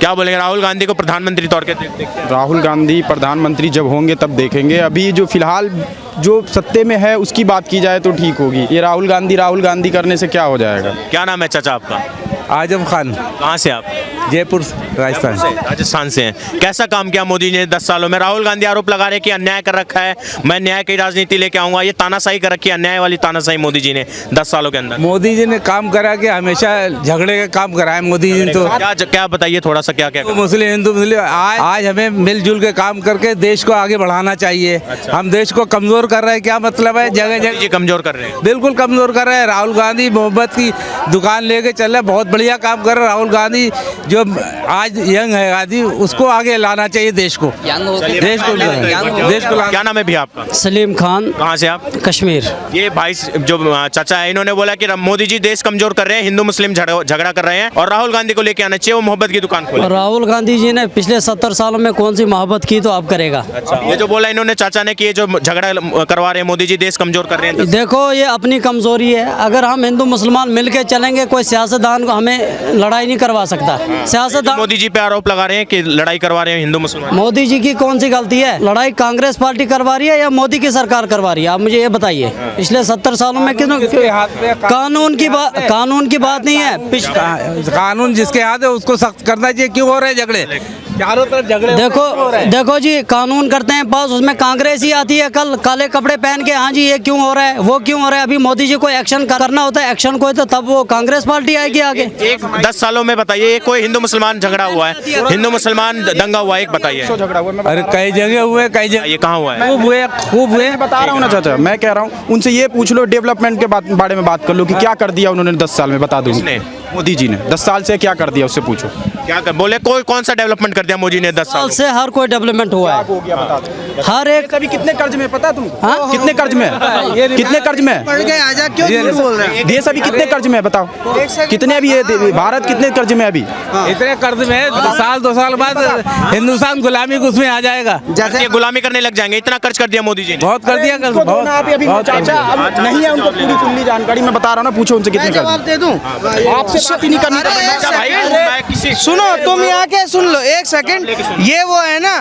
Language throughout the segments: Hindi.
क्या बोलेंगे राहुल गांधी को प्रधानमंत्री तौर के देखते हैं? राहुल गांधी प्रधानमंत्री जब होंगे तब देखेंगे। अभी जो फिलहाल जो सत्ते में है उसकी बात की जाए तो ठीक होगी। ये राहुल गांधी करने से क्या हो जाएगा। क्या नाम है चाचा आपका? आजम खान, कहाँ से आप? जयपुर, राजस्थान। राजस्थान से हैं। कैसा काम किया मोदी जी ने 10 सालों में? राहुल गांधी आरोप लगा रहे हैं कि अन्याय कर रखा है, मैं न्याय की राजनीति लेके आऊंगा। ये तानाशाही कर रखी है, अन्याय वाली तानाशाही मोदी जी ने 10 सालों के अंदर। मोदी जी ने काम करा कि हमेशा झगड़े का काम करा है मोदी जी ने। तो क्या बताइए थोड़ा सा, क्या क्या मुस्लिम हिंदू मुस्लिम आज हमें मिलजुल के काम करके देश को आगे बढ़ाना चाहिए। हम देश को कमजोर कर रहे हैं, क्या मतलब है? जगह जगह कमजोर कर रहे हैं, बिल्कुल कमजोर कर रहे हैं। राहुल गांधी मोहब्बत की दुकान लेके चल रहे, बहुत बढ़िया काम कर रहे हैं। राहुल गांधी जो आज यंग है आदि, उसको आगे लाना चाहिए देश को। देश को क्या नाम है भैया आपका? सलीम खान। कहाँ से आप? कश्मीर। ये भाई जो चाचा है, इन्होंने बोला कि मोदी जी देश कमजोर कर रहे हैं, हिंदू मुस्लिम झगड़ा कर रहे हैं और राहुल गांधी को लेके आना चाहिए, वो मोहब्बत की दुकान खोले। राहुल गांधी जी ने पिछले 70 सालों में कौन सी मोहब्बत की तो अब करेगा। अच्छा, ये जो बोला इन्होंने चाचा ने कि ये जो झगड़ा करवा रहे हैं मोदी जी, देश कमजोर कर रहे हैं। देखो ये अपनी कमजोरी है। अगर हम हिंदू मुसलमान मिलके चलेंगे, कोई सियासतदान को हमें लड़ाई नहीं करवा सकता। सियासतदान मोदी जी पे आरोप लगा रहे हैं कि लड़ाई करवा रहे हैं हिंदू मुसलमान। मोदी जी की कौन सी गलती है? लड़ाई कांग्रेस पार्टी करवा रही है या मोदी की सरकार करवा रही है? आप मुझे ये बताइए। पिछले 70 सालों में कानून की बात नहीं है। कानून जिसके हाथ है उसको सख्त करना चाहिए। क्यों हो रहे हैं झगड़े? चारों तरफ झगड़े। देखो जी, कानून करते हैं पास, उसमें कांग्रेस ही आती है कल काले कपड़े पहन के। हाँ जी, ये क्यों हो रहा है, वो क्यों हो रहा है? अभी मोदी जी को एक्शन करना होता है, एक्शन कोई तो तब वो कांग्रेस पार्टी आएगी आगे। एक 10 सालों में बताइए कोई हिंदू मुसलमान झगड़ा हुआ है, हिंदू मुसलमान दंगा हुआ है, एक बताइए। अरे कई जगह हुए, कई जगह। ये कहाँ हुआ है? खूब हुए। बता रहा हूँ ना चाचा, मैं कह रहा हूँ उनसे ये पूछ लो, डेवलपमेंट के बारे में बात कर लो कि क्या कर दिया उन्होंने 10 साल में। बता दो मोदी जी ने 10 साल से क्या कर दिया, उससे पूछो। क्या कर बोले कोई कौन सा डेवलपमेंट कर दिया मोदी ने 10 साल से? हर कोई डेवलपमेंट हुआ है। हो गया बता दो। हर एक। अभी कितने कर्ज में पता तुम? हाँ? कितने कर्ज में? कितने कर्ज में? देश अभी कितने कर्ज में है बताओ? कितने अभी भारत कितने कर्ज में अभी? इतने कर्ज में साल 2 साल बाद हिंदुस्तान गुलामी को उसमें आ जाएगा। जैसे गुलामी करने लग जाएंगे, इतना खर्च कर दिया मोदी जी ने। बहुत कर दिया। चाचा नहीं है उनको पूरी फुल्ली जानकारी, मैं बता रहा हूँ ना, पूछो उनसे कितने कर्ज। दे दूं आपसे बात ही नहीं करनी। सुनो, तुम यहाँ के सुन लो 1 सेकंड। ये वो है ना,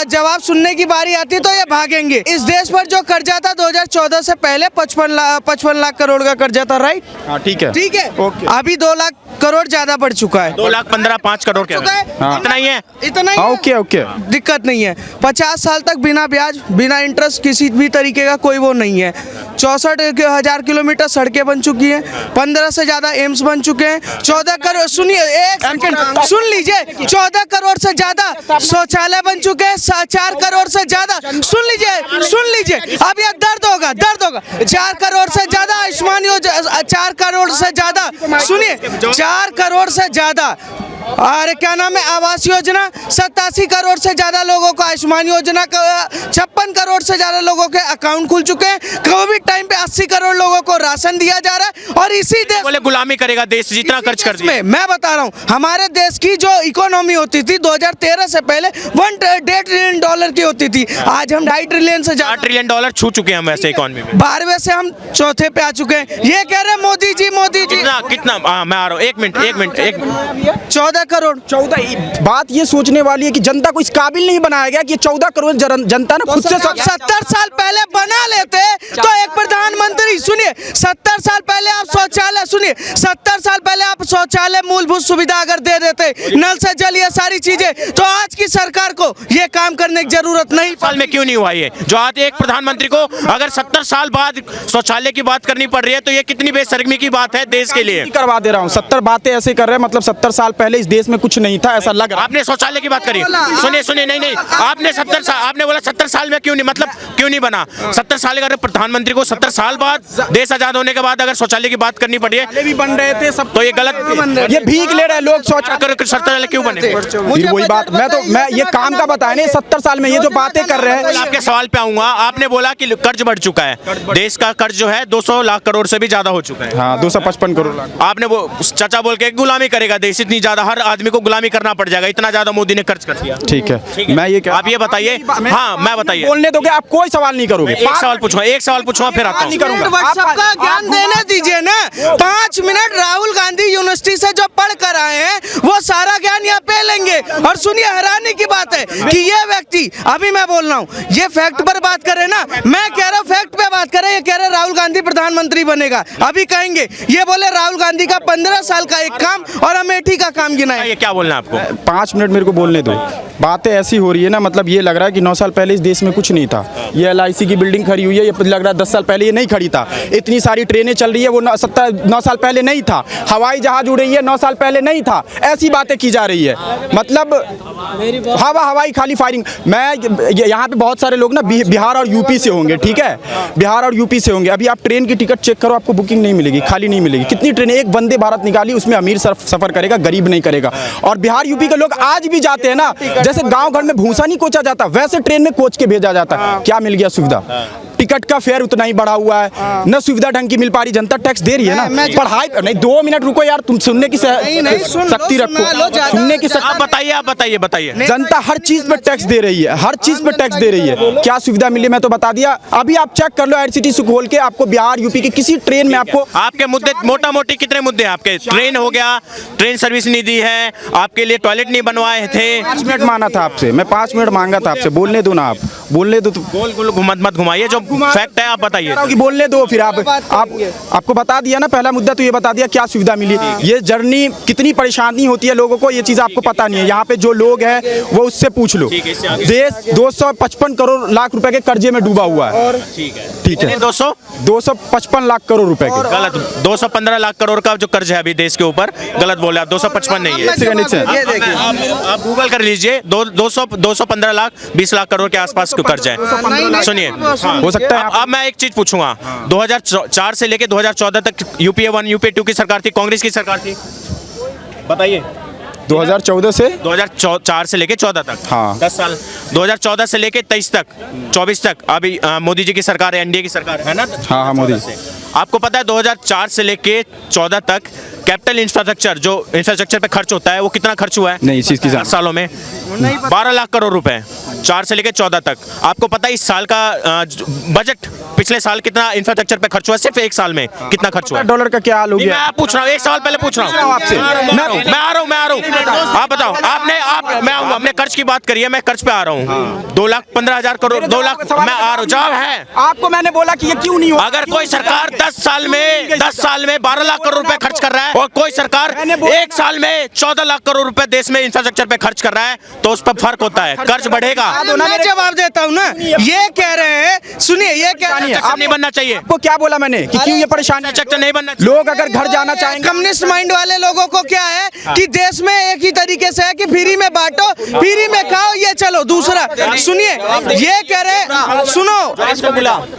जवाब सुनने की बारी आती तो ये भागेंगे। इस देश पर जो कर्जा था 2014 से पहले 55 लाख करोड़ का कर्जा था, राइट? हाँ ठीक है, ठीक है। अभी 2 लाख करोड़ ज्यादा बढ़ चुका है। 2,15,5 करोड़ के इतना ही है। इतना ही ओके ओके, दिक्कत नहीं है। 50 साल तक बिना ब्याज बिना इंटरेस्ट किसी भी तरीके का कोई वो नहीं है। 64,000 किलोमीटर सड़कें बन चुकी हैं, 15 से ज्यादा एम्स बन चुके हैं। 14 करोड़, सुनिए 1 सेकंड सुन लीजिए, 14 करोड़ से ज्यादा शौचालय बन चुके हैं। 4 करोड़ से ज्यादा, सुन लीजिए अब यह दर्द होगा। 4 करोड़ से ज्यादा आयुष्मान योजना, 4 करोड़ से ज्यादा, सुनिए 4 करोड़ से ज्यादा। अरे क्या नाम है, आवास योजना 87 करोड़ से ज्यादा लोगों को आयुष्मान योजना का, 56 करोड़ से ज्यादा लोगों के अकाउंट खुल चुके हैं। कोविड टाइम पे 80 करोड़ लोगों को राशन दिया जा रहा है। और इसी देश बोले गुलामी करेगा देश, जितना खर्च कर दिया। मैं बता रहा हूँ, हमारे देश की जो इकोनॉमी होती थी 2013 से पहले $1.5 ट्रिलियन की होती थी। आज हम $2.5 ट्रिलियन से $8 ट्रिलियन छू चुके हैं हम वैसे इकोनॉमी में। 12वें से हम 4थे पे आ चुके हैं। ये कह रहे हैं मोदी जी कितना मैं आ रहा हूँ, एक मिनट 14 करोड़। 14 बात ये सोचने वाली है कि जनता को इस काबिल नहीं बनाया गया कि 14 करोड़ जनता ना खुद से 70 साल पहले बना लेते तो एक प्रधानमंत्री, सुनिए 70 साल पहले आप शौचालय, सुनिए 70 साल पहले आप शौचालय मूलभूत सुविधा अगर दे देते, नल से जल, ये सारी चीजें, तो आज की सरकार को ये काम करने की जरूरत नहीं। साल में क्यों नहीं हुआ ये? जो आज एक प्रधानमंत्री को अगर 70 साल बाद शौचालय की बात करनी पड़ रही है तो ये कितनी बेशर्मी की बात है देश के लिए। करवा दे रहा हूँ, 70 बातें ऐसे कर रहे हैं, मतलब 70 साल पहले इस देश में कुछ नहीं था, ऐसा लग रहा है। आपने शौचालय की बात करी, सुनिए नहीं, आपने 70 साल, आपने बोला 70 साल में क्यों नहीं, मतलब क्यों नहीं बना? 70 साल अगर प्रधानमंत्री को 70 साल बाद देश आजाद होने के बाद अगर शौचालय की बात करनी पड़ी है, भी बन रहे थे सब, तो ये गलत, ये भीख ले रहे हैं लोग शौचालय। 70 क्यों बने? वही बात, मैं ये काम का बताया नहीं, 70 साल में ये जो बातें कर रहे हैं। आपके सवाल पे आऊंगा। आपने बोला कि कर्ज बढ़ चुका है, देश का कर्ज जो है 200 लाख करोड़ से भी ज्यादा हो चुका है। हाँ 255 करोड़। आपने वो चाचा बोल के गुलामी करेगा देश, इतनी ज्यादा हर आदमी को गुलामी करना पड़ जाएगा, इतना ज्यादा मोदी ने खर्च कर दिया। ठीक है, मैं ये आप ये बताइए। हाँ मैं बताइए, बोलने दोगे? आप कोई सवाल नहीं करोगे? एक सवाल पूछूंगा फिर आता हूं। नहीं करूंगा। व्हाट्सएप का ज्ञान देने दीजिए ना। 5 मिनट राहुल गांधी यूनिवर्सिटी से जो पढ़ कर आए हैं वो सारा ज्ञान यहाँ पे और सुनिए, हैरानी की बात है कि ये व्यक्ति, अभी मैं बोल रहा हूँ, ये फैक्ट पर बात करे ना, मैं कह रहा हूँ फैक्ट पे बात करे, ये कह रहे राहुल गांधी प्रधानमंत्री बनेगा, अभी कहेंगे ये बोले राहुल गांधी का 15 साल का एक काम और अमेठी का काम गिना है। ये क्या बोलना है आपको? 5 मिनट मेरे को बोलने दो। बातें ऐसी हो रही है ना, मतलब ये लग रहा है कि 9 साल पहले इस देश में कुछ नहीं था। ये LIC की बिल्डिंग खड़ी हुई है, ये लग रहा है 10 साल पहले ये नहीं खड़ी था। इतनी सारी ट्रेनें चल रही है, वो 9 साल पहले नहीं था। हवाई जहाज उड़ रही है, 9 साल पहले नहीं था। ऐसी बातें की जा रही है, मतलब हवाई खाली फायरिंग। मैं यहाँ पे बहुत सारे लोग ना बिहार और यूपी से होंगे, ठीक है, बिहार और यूपी से होंगे। अभी आप ट्रेन की टिकट चेक करो, आपको बुकिंग नहीं मिलेगी, खाली नहीं मिलेगी। कितनी ट्रेनें, एक वंदे भारत निकाली, उसमें अमीर सफर करेगा, गरीब नहीं करेगा। और बिहार यूपी के लोग आज भी जाते हैं ना, जैसे गांव घर में भूसा नहीं कोचा जाता, वैसे ट्रेन में कोच के भेजा जाता है। क्या मिल गया सुविधा? टिकट का फेयर उतना ही बढ़ा हुआ है, न सुविधा ढंग की मिल पा रही। जनता टैक्स दे रही है ना, पढ़ाई नहीं। 2 मिनट रुको यार, तुम सुनने की शक्ति रखो, सुनने की शक्ति। आप बताइए। जनता हर चीज पे टैक्स दे रही है, हर चीज पे टैक्स दे रही है। क्या सुविधा मिली मैं तो बता दिया। अभी आप चेक कर लो IRCTC से खोल के, आपको बिहार यूपी की किसी ट्रेन में आपको आपके मुद्दे मोटा मोटी कितने मुद्दे हैं आपके? ट्रेन हो गया, ट्रेन सर्विस नहीं दी है, आपके लिए टॉयलेट नहीं बनवाए थे। 5 मिनट मांगा था आपसे, मैं 5 मिनट मांगा था आपसे। बोलने दो ना, आप बोलने दो। गोल गोल मत घुमाइए, जो फैक्ट है आप बताइए। कि बोलने दो, फिर आपको बता दिया ना, पहला मुद्दा तो ये बता दिया क्या सुविधा मिली। ये जर्नी कितनी परेशानी होती है लोगों को, ये चीज आपको पता नहीं है। यहाँ पे जो लोग हैं वो उससे पूछ लो। देश 255 करोड़ लाख रुपए के कर्जे में डूबा हुआ है। ठीक है 255 लाख करोड़ रुपए के। गलत, 215 लाख करोड़ का जो कर्ज है अभी देश के ऊपर, गलत बोले आप। 255 नहीं है, आप गूगल कर लीजिए। 215 लाख 20 लाख करोड़ के आसपास का कर्ज है। सुनिए, हो सकता है। अब मैं एक चीज पूछूंगा, 2004 से लेके 2014 तक UPA 1 UPA 2 की सरकार थी, कांग्रेस की सरकार थी, बताइए। 2014 से 2004 से लेके 14 तक, हाँ 10 साल। 2014 से लेके 23 तक, 24 तक अभी मोदी जी की सरकार है, NDA की सरकार है ना। हाँ मोदी। आपको पता है 2004 से लेके 14 तक कैपिटल इंफ्रास्ट्रक्चर, जो इंफ्रास्ट्रक्चर पे खर्च होता है, वो कितना खर्च हुआ है? नहीं, इस चीज की 10 सालों में 12 लाख करोड़ रुपए, 4 से लेके 14 तक। आपको पता है इस साल का बजट, पिछले साल कितना इंफ्रास्ट्रक्चर पे खर्च हुआ? सिर्फ एक साल में कितना खर्च हुआ? डॉलर का क्या हाल हो गया? मैं पूछ रहा हूँ, एक सवाल पहले पूछ रहा हूँ आपसे। मैं आ रहा हूँ, आप बताओ। आपने कर्ज की बात करी है, मैं कर्ज पे आ रहा हूँ। 2,15,000 करोड़, 2 लाख, मैं आ रहा हूँ। जवाब है आपको मैंने बोला कि ये क्यों नहीं हो। अगर कोई सरकार 10 साल में 12 लाख करोड़ रुपए खर्च कर रहा है और कोई सरकार 1 साल में 14 लाख करोड़ रुपए देश में इंफ्रास्ट्रक्चर पे खर्च कर रहा है, तो उस पर फर्क होता है, कर्ज बढ़ेगा। मैं जवाब देता हूँ ना, ये कह रहे हैं, सुनिए, ये कह रहे हैं आप नहीं बनना चाहिए। आपको क्या बोला मैंने कि क्यों ये परेशानी? इंफ्रास्ट्रक्चर नहीं बनना। लोग अगर घर जाना चाहेंगे, कम्युनिस्ट माइंड वाले लोगों को क्या है कि देश में एक ही तरीके से है कि फ्री में बांटो, फ्री में खाओ, ये चलो। दूसरा सुनिए, ये कह रहे, सुनो,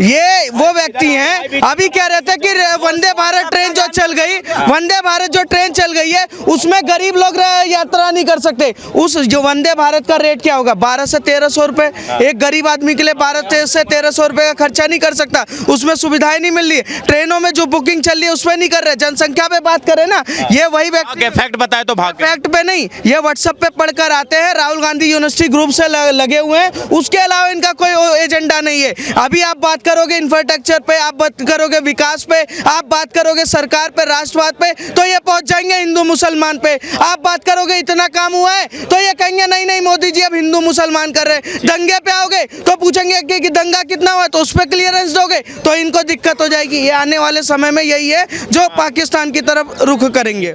ये वो व्यक्ति हैं अभी कह रहे थे कि वंदे भारत ट्रेन जो चल गई, वंदे भारत जो ट्रेन चल गई है, उसमें गरीब लोग यात्रा नहीं कर सकते। उस जो वंदे भारत का रेट क्या होगा? 1200 से 1300 रुपए। एक गरीब आदमी के लिए 1200 से 1300 रुपए का खर्चा नहीं कर सकता, उसमें सुविधाएं नहीं मिल रही है। ट्रेनों में जो बुकिंग चल रही है उसमें नहीं कर रहे। जनसंख्या पे बात करें ना, ये वही व्यक्ति फैक्ट बताए तो भाग। फैक्ट पे नहीं, ये व्हाट्सएप पे पढ़कर आते हैं, राहुल गांधी यूनिवर्सिटी ग्रुप से लगे हुए हैं, उसके अलावा इनका कोई एजेंडा नहीं है। अभी आप बात करोगे इंफ्रास्ट्रक्चर पे, आप बात करोगे विकास पे, आप बात करोगे सरकार पे, राष्ट्रवाद पे, तो ये पहुंच जाएंगे हिंदू मुसलमान पे। आप बात करोगे इतना काम हुआ है, तो ये कहेंगे नहीं नहीं मोदी जी अब हिंदू मुसलमान कर रहे हैं। दंगे पे आओगे तो पूछेंगे कि दंगा कितना हुआ, तो उस पर क्लियरेंस दोगे तो इनको दिक्कत हो जाएगी। ये आने वाले समय में यही है जो पाकिस्तान की तरफ रुख करेंगे।